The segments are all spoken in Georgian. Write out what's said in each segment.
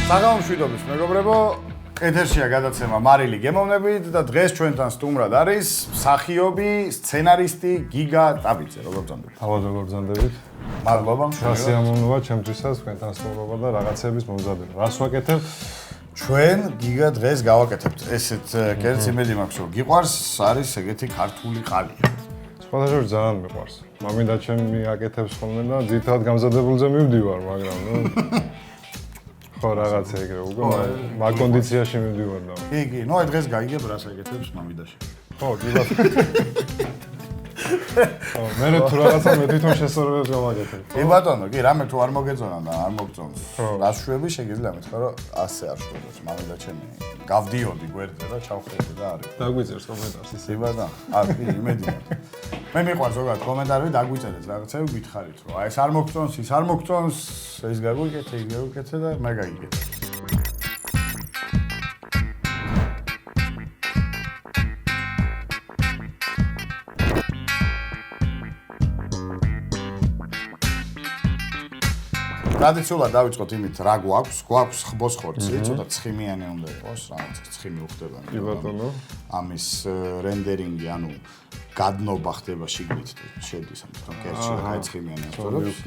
საგამშვიდობის მეგობრებო, ეთერშია გადაცემა მარილი გემოვნებით და დღეს ჩვენთან სტუმრად არის მსახიობი, სცენარისტი გიგა ტაბიძე. როგორ ბრძანდებით? ალბათ როგორ ბრძანდებით? მადლობა, სასიამოვნოა ჩემთვისაც თქვენთან სტუმრობა და რაღაცების მომზადება. რას ვაკეთებ? ჩვენ გიგა დღეს გავაკეთებთ ესეთ კერძს, იმედი მაქვს, რომ გიყვარს, არის ეგეთი ქართული ყალია. სხვადასხვა ძალიან მიყვარს. მამინდა ჩემი აკეთებს ხოლმე და ძირითადად გამზადებულზე მივდივარ, მაგრამ ხო რაღაცა ეგრე უკვე მაგ კონდიციაში მივდივარ და. კი, ნუ აი დღეს გაიგებ რას აკეთებს მამიდაში. ხო, დიდად. მე თუ რაღაცა მე თვითონ შესაძლებლად გავაკეთებ. კი ბატონო, კი, რამე თუ არ მოგეწონა და არ მოგწონს. რას შვები შეგიძლია მითხრა, რომ ასე არ შვებოდეს, მამიდა ჩემი. გავდიოდი გვერდზე და ჩავხედე და არის. დაგვიწერს კომენტარს ისე. კი ბატონო, კი, იმედი მაქვს. მე მიყვარს ზოგადად კომენტარები დაგვიწერეთ რაღაცები გითხარით, რომ აი ეს არ მოგწონს, ის არ მოგწონს, ეს გაგვიკეთე, ის გაგვიკეთე და მე გაიგეთე. ტრადიციულად დავიწყოთ იმით, რა გვაქვს ხბოს ხორცი, ცოტა ცხიმიანი უნდა იყოს, რაღაც ცხიმი უხდება. კი ბატონო. ამის რენდერინგი, ანუ გადნობა ხდება შიგნით, შედის ამ კერძში, აი ცხიმიანი ასწორებს.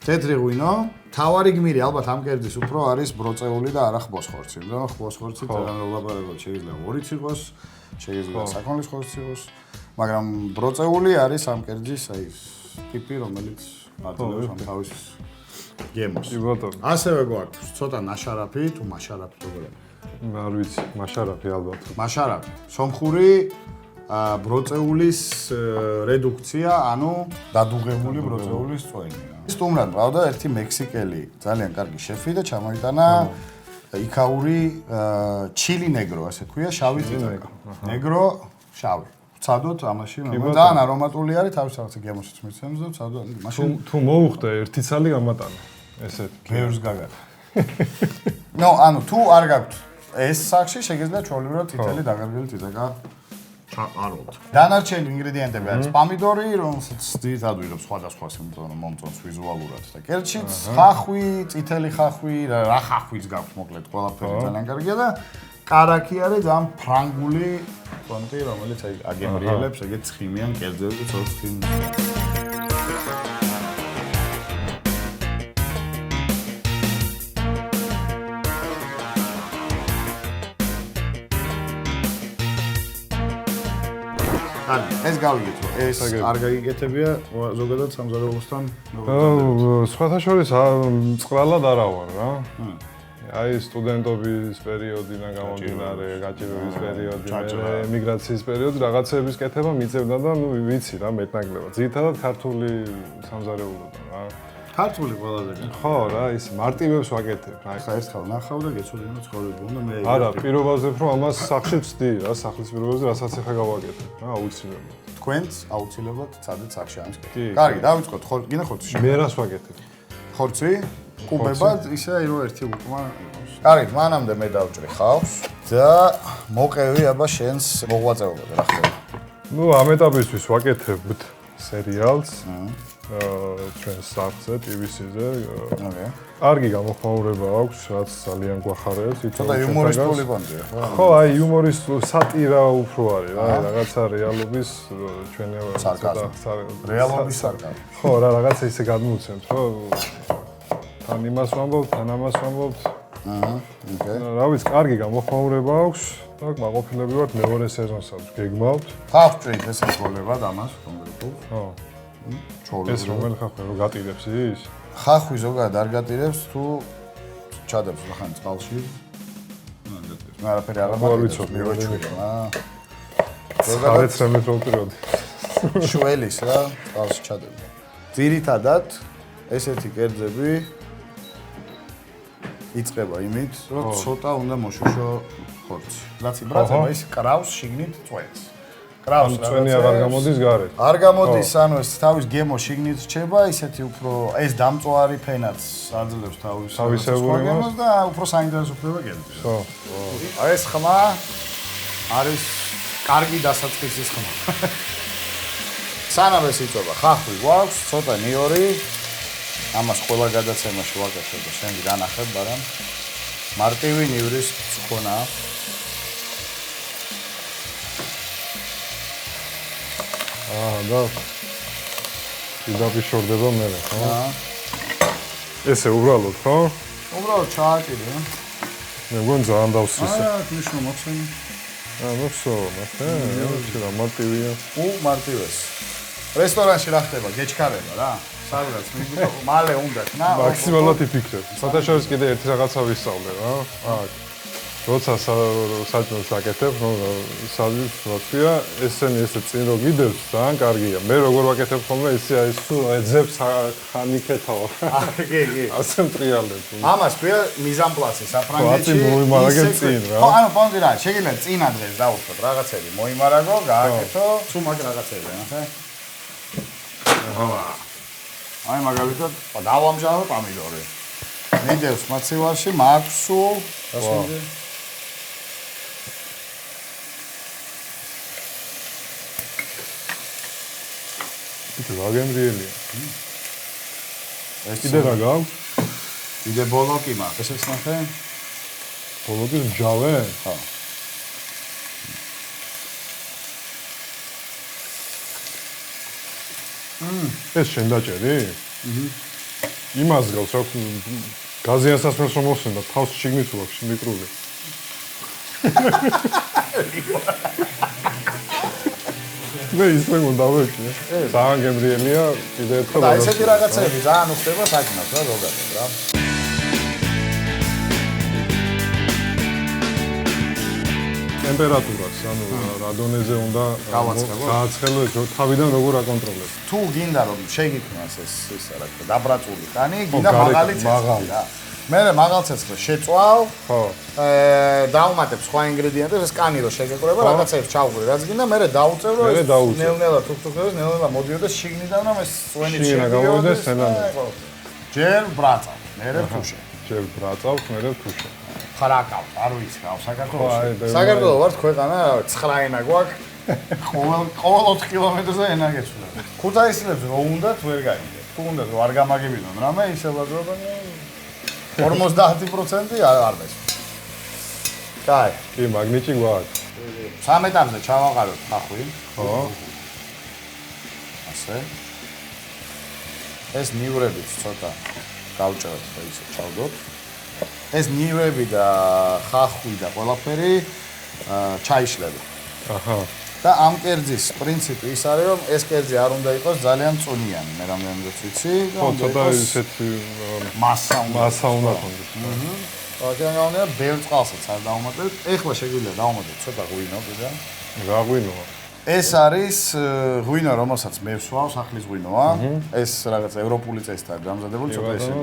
თეთრი ღვინო, თავარი გმირი ალბათ ამ კერძის უფრო არის ბროწეული და არა ხბოს ხორცი. და ხბოს ხორცი ძალიან ვლაპარაკობ, შეიძლება ორიც იყოს, შეიძლება საქონლის ხორცი იყოს, მაგრამ ბროწეული არის ამ კერძის აი ტიპი, რომელიც აწევს ამ თავის გემოს. კი ბატონო. ასევე გვაქვს ცოტა ნაშარაფი, თუ მაშარაფი როგორია? არ ვიცი, მაშარაფი ალბათ. მაშარაფი. სომხური ბროწეულის რედუქცია, ანუ დადუღებული ბროწეულის წვენი. სტუმრად მყავდა ერთი მექსიკელი, ძალიან კარგი შეფი და ჩამოიტანა იქაური ჩილი ნეგრო, ასე ქვია, შავი წიწაკა. ნეგრო, შავი. ვცადოთ ამაში, ძალიან არომატული არის, თავის რაღაცა გემოსაც მიცემს და ვცადოთ. მაშინ თუ მოუხდა ერთი ცალი გამატანა. ესეთ ბევრს გაგადა. ნო, ანუ თუ არ გაქვთ ეს სახში, შეგიძლია ჩვეულებრივად წითელი დაგარგული წიწაკა ჩაყაროთ. დანარჩენი ინგრედიენტები არის პომიდორი, რომელსაც ძირითადად ვიღებ სხვადასხვა მომწონს ვიზუალურად და კერძშიც ხახვი, წითელი ხახვი, რა ხახვიც გაქვთ მოკლედ ყველაფერი ძალიან კარგია და კარაკი არის ძალიან ფრანგული კონტი, რომელიც აი აგემრიელებს ეგეთ ცხიმიან კერძებზე ცოტა ცხიმი. ეს გავიგეთ, რომ ეს არ გაგიკეთებია ზოგადად სამზარეულოსთან. სხვათა შორის წყრალად არა ვარ რა. აი სტუდენტობის პერიოდიდან გამომდინარე, გაჭირვების პერიოდი, ემიგრაციის პერიოდი, რაღაცების კეთება მიწევდა და ნუ ვიცი რა მეტნაკლებად. ძირითადად ქართული სამზარეულოდან რა. ქართული ყველაზე კარგი. ხო რა, ის მარტივებს ვაკეთებ. აი ხა ერთხელ ნახავ და გეცოდი რომ ცხოვრება უნდა მე. არა, პირობაზებ რომ ამას სახში ვწდი რა, სახლის პირობაზე რასაც ახლა გავაკეთებ რა, აუცილებლად. თქვენც აუცილებლად წადეთ სახში ამის კეთება. კარგი, დავიწყოთ, გინდა ხორცი. მე რას ვაკეთებ? ხორცი? კუბებად ისე აი რომ ერთი უკმა იყოს. კარგი, მანამდე მე დავჭრი ხავს და მოყევი აბა შენს მოღვაწეობაზე რა ხდება. ნუ ამ ეტაპისთვის ვაკეთებთ სერიალს. ჩვენს სახლზე, TVC-ზე. კარგი გამოხმაურება აქვს, რაც ძალიან გვახარებს. ცოტა იუმორისტული პონტია, ხო? ხო, აი იუმორისტული სატირა უფრო არის რა, რაღაცა რეალობის ჩვენი რეალობის სარკაზმი. ხო, რა რაღაცა ისე გადმოვცემთ, ხო? თან იმას ვამბობთ, თან ამას ვამბობთ. ოკეი. რა ვიცი, კარგი გამოხმაურება აქვს და მაყოფილები ვართ მეორე სეზონსაც გეგმავთ. ხავჭრით ეს ეხოლებად ამას კონკრეტულად. ხო. ეს რომელი ხახვი რო გატირებს ის? ხახვი ზოგადად არ გატირებს თუ ჩადებს ხან წყალში. არ გატირებს. მე არაფერი არ ვიცოდი, ზოგადად 13 როტიროდი. შველის რა, წყალში ჩადებს. ძირითადად ესეთი კერძები იწყება იმით, რომ ცოტა უნდა მოშოშო ხორცი. რაც იბრაცება ის კრავს შიგნით წვენს. კრავს წვენი აღარ გამოდის გარეთ. არ გამოდის, ანუ ეს თავის გემო შიგნით რჩება, ისეთი უფრო ეს დამწვარი ფენაც აძლევს თავისებურებას და უფრო საინტერესო ხდება კერძი. ხო. აი ეს ხმა არის კარგი დასაწყისის ხმა. სანამ ეს იწובה, ხახვი გვაქვს, ცოტა ნიორი. ამას ყველა გადაცემაში ვაკეთებ და შენ განახებ, მაგრამ მარტივი ნივრის მწონა. და იდაპიშორდება მე, ხო? ესე უბრალოდ, ხო? უბრალოდ ჩააჭირი, მე მგონი ძალიან დავსისე. ნიშნო მოხსენი. ნოსო, მართლა, მარტივია. მარტივეს. რესტორანში რა ხდება? გეჩქარება რა. სადღაც მიგვიწევ, მალე უნდა ხნა. მაქსიმალურად იფიქრებ. საერთაშორისო კიდე ერთი რაღაცა ვისწავლე რა. აქ. როცა საჭმელს აკეთებ, ნუ საძვის ვთქვია, ესენი ესე წინ რო გიდევს, ძალიან კარგია. მე როგორ ვაკეთებ ხოლმე, ისე აი სულ ეძებს ხანიკეთავ. კი. ასე მტრიალებ. ამას ქვია მიზანპლასი საფრანგეთში. მოიმარაგებ წინ რა. ხო, ანუ პონდი რა, შეგიძლია წინა დღეს დავუშვათ რაღაცები, მოიმარაგო, გააკეთო, სულ მაგ რაღაცები, ნახე. აი მაგალითად, დავამჟავებ პომიდორი. მიდევს მაცივარში, მაქვს სულ, გასული. იცი რა გემრიელია. ეს კიდე რა გაქვს? კიდე ბოლოკი მაქვს, ესეც ნახე. ბოლოკის მჟავე? ხო. ეს შენ დაჭერი? იმას გავს რა გაზიან სასმელს რომ მოსვენდა თავს შიგნით ვაქვს მიკრული. მე ისე უნდა ვეჭი. ძალიან გემრიელია კიდე ერთხელ. და ესეთი რაღაცები ძალიან უხდება საქმეს რა ზოგადად რა. ტემპერატურას, ანუ რა დონეზე უნდა გააცხელო ეს თავიდან როგორ აკონტროლებ. თუ გინდა რომ შეგიქმნას ეს რა თქმა უნდა დაბრაწული კანი, გინდა მაღალი ცეცხლი რა. მე მაღალ ცეცხლს შეწვალ, ხო. დავუმატებ სხვა ინგრედიენტებს, ეს კანი რო შეგეკრება, რაღაცებს ჩავღვრი, რაც გინდა, მე დავუწევ რომ ეს ნელ-ნელა თუქთუქებს, ნელ-ნელა მოდიოდეს შიგნიდან რომ ეს წვენი შეგავიდეს სენანე. ჯერ ბრაწავ, მე თუშე. ჯერ ბრაწავ, მე თუშე. ხარაკავ, არ ვიცი რა, საქართველოში. საქართველოს ვართ ქვეყანა, 9 ენა გვაქვს. ყოველ 4 კილომეტრზე ენა გეცვლა. ქუთაისელებს რო უნდათ ვერ გაიგეთ. თუ უნდათ რომ არ გამაგებინონ რამე, ისევ რომ 50% არ მესმის. კაი. კი, მაგნიტი გვაქვს. 3 ეტაპზე ჩავაყაროთ ხახვი. ხო. ასე. ეს ნივრებიც ცოტა გავჭერთ და ისე ჩავდოთ. ეს ნივრები და ხახვი და ყველაფერი ჩაიშლება. აჰა. და ამ კერძის პრინციპი ის არის რომ ეს კერძი არ უნდა იყოს ძალიან წუნიანი, მე რამდენადაც ვიცი. ხო, ცოტა ისეთი მასა უნდა კონდეს. აქედან გამომდინარე, ბევრ წყალსაც არ დავუმატებთ. ეხლა შეგვიძლია დავუმატოთ ცოტა ღვინო კიდე. რა ღვინოა? ეს არის ღვინო, რომელსაც მე ვსვავ, სახლის ღვინოა. ეს რაღაც ევროპული წესთან დამზადებული ცოტა ისეთი.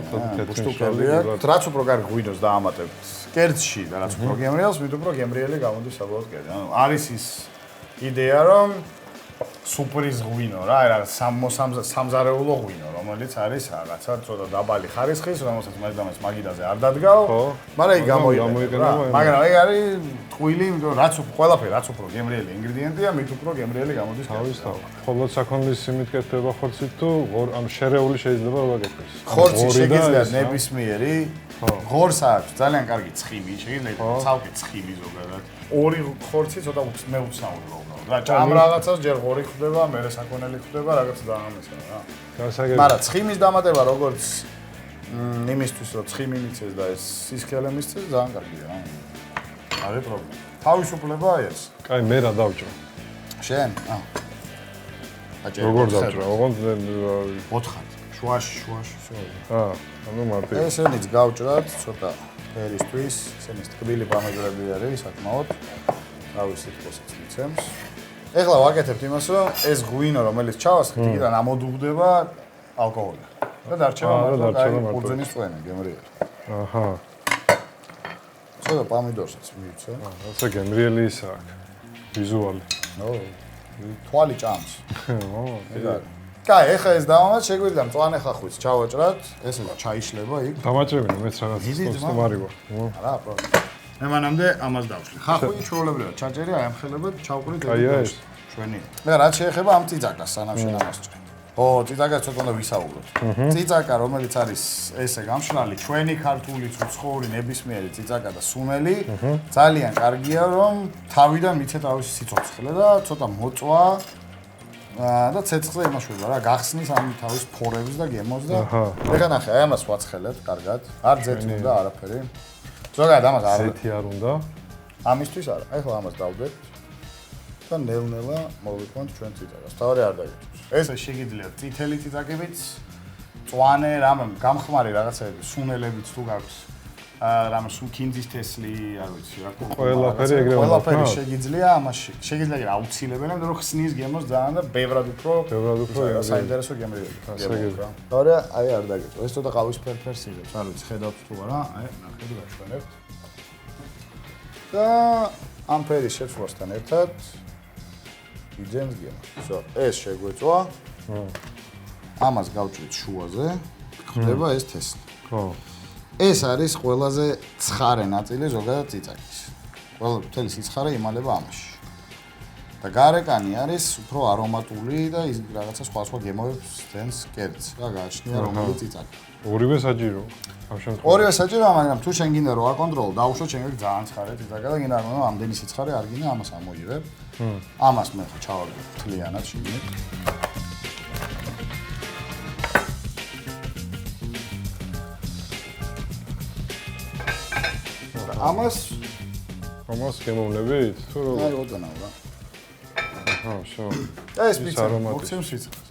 შტუკებია. რაც უფრო კარგ ღვინოს დაამატებთ კერძში და რაც უფრო გემრიელს, მით უფრო გემრიელი გამოდის საბოლოოდ კერძი. ანუ არის ის იდეა რომ სუპრის ღვინო რა, რა სამზარეულო ღვინო, რომელიც არის რაღაცა ცოტა დაბალი ხარისხის, რომელსაც მაგდამას მაგიდაზე არ დადგავ, მაგრამ იგი გამოიყენება. მაგრამ ეგ არის ტყუილი, იმიტომ რაც ყველაფერი რაც უფრო გემრიელი ინგრედიენტია, მით უფრო გემრიელი გამოდის თავისთავად. ხოლმე საქონლის სიმით კეთდება ხორცით თუ ანუ შერეული შეიძლება რა გაკეთდეს. ხორცი შეგიძლია ნებისმიერი, ღორს აქვს ძალიან კარგი ცხიმი, შეგიძლია ცალკე ცხიმი ზოგადად. ორი ხორცი ცოტა მეუცნაური რა. რა ჭამ რაღაცას ჯერ ღორი ხდება, მერე საქონელი ხდება, რაღაც დაამესა რა. გასაგებია. მაგრამ ცხიმის დამატება როგორც იმისთვის რომ ცხიმი მიცეს და ეს სისქელე მისცეს ძალიან კარგია რა. არის პრობლემა. თავისუფლება ეს. კაი, მე რა დავჭრო? შენ? როგორ დავჭრო? ოღონდ ოთხად. შუაში. ანუ მარტივ. ესენიც გავჭრათ ცოტა ფერისთვის, ესენის ტკბილი პომიდორები არის საკმაოდ. თავისი თქოსაც მიცემს. ეხლა ვაკეთებთ იმას, რომ ეს ღვინო, რომელიც ჩავასხეთ, იქიდან ამოდუღდება ალკოჰოლი. და დარჩება მარტო ყურძენის წვენი, გემრიელი. აჰა. ცოტა პომიდორსაც მივიცე. ასე გემრიელი ისაა. ვიზუალი. თვალი ჭამს. კაი, ეხლა ეს დავამატ, შეგვიძლია მწვანე ხახვიც ჩავაჭრათ, ესე ჩაიშლება იქ. დამაჭრებინე, მეც რაღაც სტუმარი ვარ. არა, პრობლემა. მე მანამდე ამას დავშლი. ხახვი ჩვეულებრივად ჩაჭერი, აი ამ ხელებად ჩავყრით ეს. ჩვენი. და რაც შეეხება ამ წიწაკას, სანამ შენ ამას ჭრი. წიწაკას ცოტა უნდა ვისაუბროთ. წიწაკა, რომელიც არის ესე გამშრალი, ჩვენი ქართული უცხოური ნებისმიერი წიწაკა და სუნელი, ძალიან კარგია, რომ თავიდან მიცეთ თავისი სიცოცხლე და ცოტა მოწვა და ცეცხლზე იმაშვება რა, გახსნის ამ თავის ფორებს და გემოს და ეხლა ნახე, აი ამას ვაცხელებ კარგად, არ ძეთი უნდა არაფერი. ზოგადად ამას არ ზეთი არ უნდა. ამისთვის არა, ეხლა ამას დავდეთ და ნელ-ნელა მოვიყვანთ ჩვენ წიწაკას. თავი არ დაგიჭირს. ეს შეგიძლიათ წითელი წიწაკებიც, მწვანე, რამე გამხმარი რაღაცები, სუნელებიც თუ გაქვს. რამე სუნქინძის თესლი, არ ვიცი რა. ყველაფერი ეგრე უნდა. ყველაფერი შეგიძლია ამაში. შეგიძლია აუცილებელია, რომ ხსნის გემოს ძალიან და ბევრად უფრო საინტერესო გემრიელი. თავი აი არ დაგიჭირს. ეს ცოტა ყავისფერ ფერს იღებს, არ ვიცი, ხედავთ თუ არა, აი ნახეთ გაშვენებთ. და ამ ფერის შეცვლასთან ერთად იძენს გემო. ეს შეგვეწვა. ამას გავჭრით შუაზე. ხდება ეს თესლი. ხო. ეს არის ყველაზე ცხარე ნაწილი ზოგადად წიწაკის. მთელი სიცხარე იმალება ამაში. და გარეკანი არის უფრო არომატული და ის რაღაცა სხვა გემოებს დენს კერძს. რა გააჩნია რომელი წიწაკი. ორივე საჭირო. ამ შემთხვევაში. ორივე საჭიროა, მაგრამ თუ შენ გინდა რომ აკონტროლო, დაუშვოთ შენ გაკ ძალიან ცხარე წიწაკა და გინდა რომ ამდენი სიცხარე არ გინდა, ამას ამოიღებ. ამას მე ხო ჩავარდებ თლიანად შიგნით. ამას გემოვნებით? თუ როგორ? აი ოდანავ რა. შო. ეს მოცემს სიცხეს.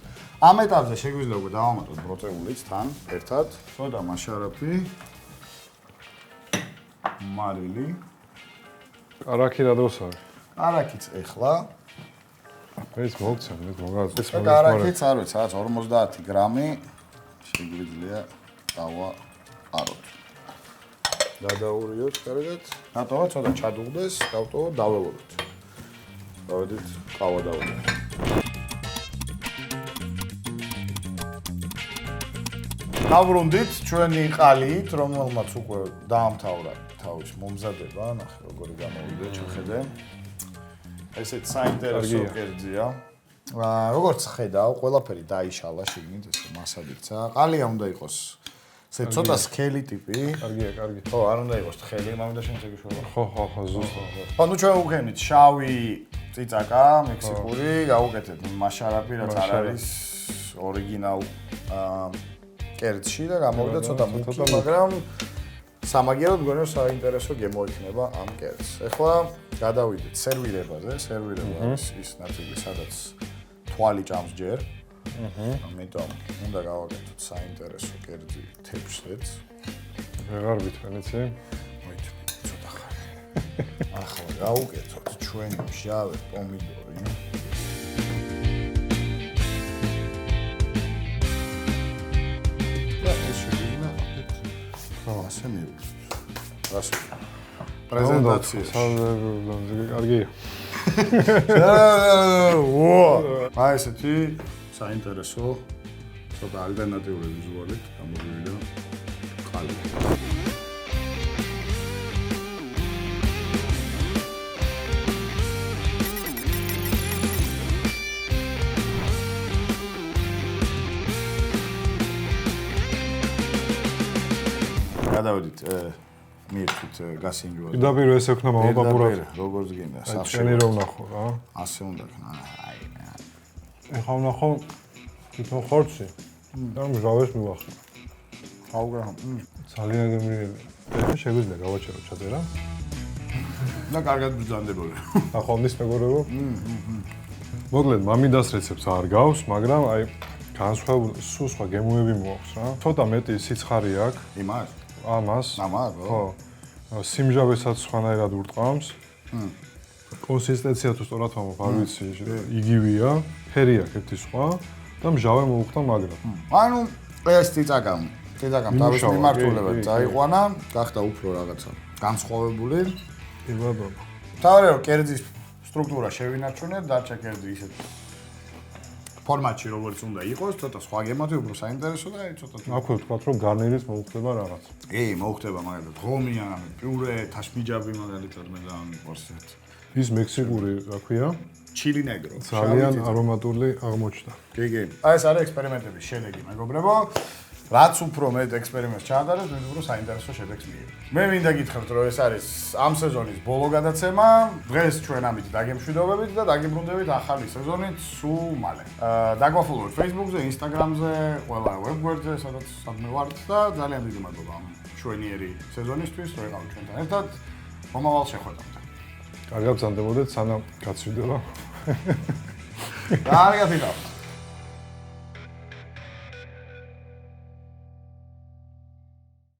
ამ ეტაპზე შეგვიძლია დავამატოთ ბროწეულიც თან ერთად, ცოტა მაშარაფი, მარილი. კარაქი რა დროს არის? კარაქიც ეხლა. ეს მოგცემ, ეს მოგაწეს. კარაქიც არ ვიცი, რაღაც 50 გრამი შეგვიძლია დავაყაროთ. გადაურიოთ კარგად. რატოა ცოტა ჩადუღდეს, დავტოვოთ, დაველოდოთ. დავედით ყავა დავედით. დავრუნდით ჩვენი ყალიით, რომელმაც უკვე დაამთავრა თავის მომზადება, ნახე როგორი გამოვიდა ჩახედე. ესეც საინტერესო კერძია. როგორც ხედავ, ყველაფერი დაიშალა შიგნით, ესე მასადიცა. ყალია უნდა იყოს ესე ცოტა სქელი ტიპი. კარგია, კარგი. ხო, არ უნდა იყოს თხელი, მამიდა შენ შეგიშვება. ხო, ზუსტად. ხო, ნუ ჩვენ ვუქენით შავი წიწაკა, მექსიკური, გავუკეთეთ მაშარაფი, რაც არ არის ორიგინალ კერძში და გამოვიდა ცოტა მუქი, მაგრამ სამაგიეროდ მგონი რომ საინტერესო გემო იქნება ამ კერძს. ეხლა გადავიდეთ სერვირებაზე, სერვირება არის ის ნაწილი, სადაც თვალი ჭამს ჯერ. ამიტომ უნდა გავაკეთოთ საინტერესო კერძი თეფშლებს. ვეღარ ვითქვენ, იცი? მოიწვი, ცოტა ხარ. ახლა გავუკეთოთ ჩვენი მჟავე პომიდორი. და ეს შეგვიძლია აკეთოთ. ხო, ასე მივიღეთ. რას პრეზენტაცია. კარგია. აი ესეთი საინტერესო ცოტა ალტერნატიული ვიზუალით გამოვიდა ყალია. გადავედით მიერთვით გასინჯვაზე. პირდაპირ ეს ექნა მამაპაპურად. როგორც გინდა, ჩვენი რომ ნახო რა. ასე უნდა ქნა. ეხლა ვნახო თვითონ ხორცი და მჟავეს მივახსნა. აუგა. ძალიან გემრიელი. ეხლა შეგვიძლია გავაჩერო ჩაწერა. და კარგად ბრძანდებოდი. ახალმის მეგობრებო. მოკლედ მამიდას რეცეპტს არ გავს, მაგრამ აი განსხვავებული სულ სხვა გემოები მოაქვს რა. ცოტა მეტი სიცხარი აქვს. იმას? ამას. ხო. სიმჟავესაც სხვანაირად ურტყამს. კონსისტენცია თუ სწორად ვამბობ, არ ვიცი, იგივეა, ფერი აქვს ერთი სხვა და მჟავე მოუხდა მაგრად. ანუ ეს წიწაკამ თავის მიმართულებად წაიყვანა, გახდა უფრო რაღაცა განსხვავებული. კი ბატონო. თავი რომ კერძის სტრუქტურა შევინარჩუნეთ, დარჩა კერძი ისეთ ფორმატში როგორც უნდა იყოს, ცოტა სხვა გემოთი უფრო საინტერესო და ცოტა აქვე ვთქვათ რომ გარნირის მოუხდება რაღაც. მოუხდება მაგალითად ღომიანი, პიურე, თაშმიჯაბი მაგალითად მე ძალიან მიყვარს. ის მექსიკური, რა ქვია? ჩილი ნეგრო. ძალიან არომატული აღმოჩნდა. გიგი. აი ეს არის ექსპერიმენტების შედეგი, მეგობრებო. რაც უფრო მეტ ექსპერიმენტს ჩაადარებთ, მით უფრო საინტერესო შედეგს მიიღებთ. მე მინდა გითხრათ, რომ ეს არის ამ სეზონის ბოლო გადაცემა. დღეს ჩვენ ამით დაგემშვიდობებით და დაგიბრუნდებით ახალი სეზონით სულ მალე. დაგვაფოლოვეთ Facebook-ზე, Instagram-ზე, ყველა ვებგვერდზე, სადაც სადმე ვართ და ძალიან დიდი მადლობა ამ ჩვენიერი სეზონისთვის, რომ იყავით ჩვენთან ერთად. მომავალ შეხვედრამდე. კარგად გრძანდებოდეთ, სანამ გაცვლიდება. კარგად იყავთ.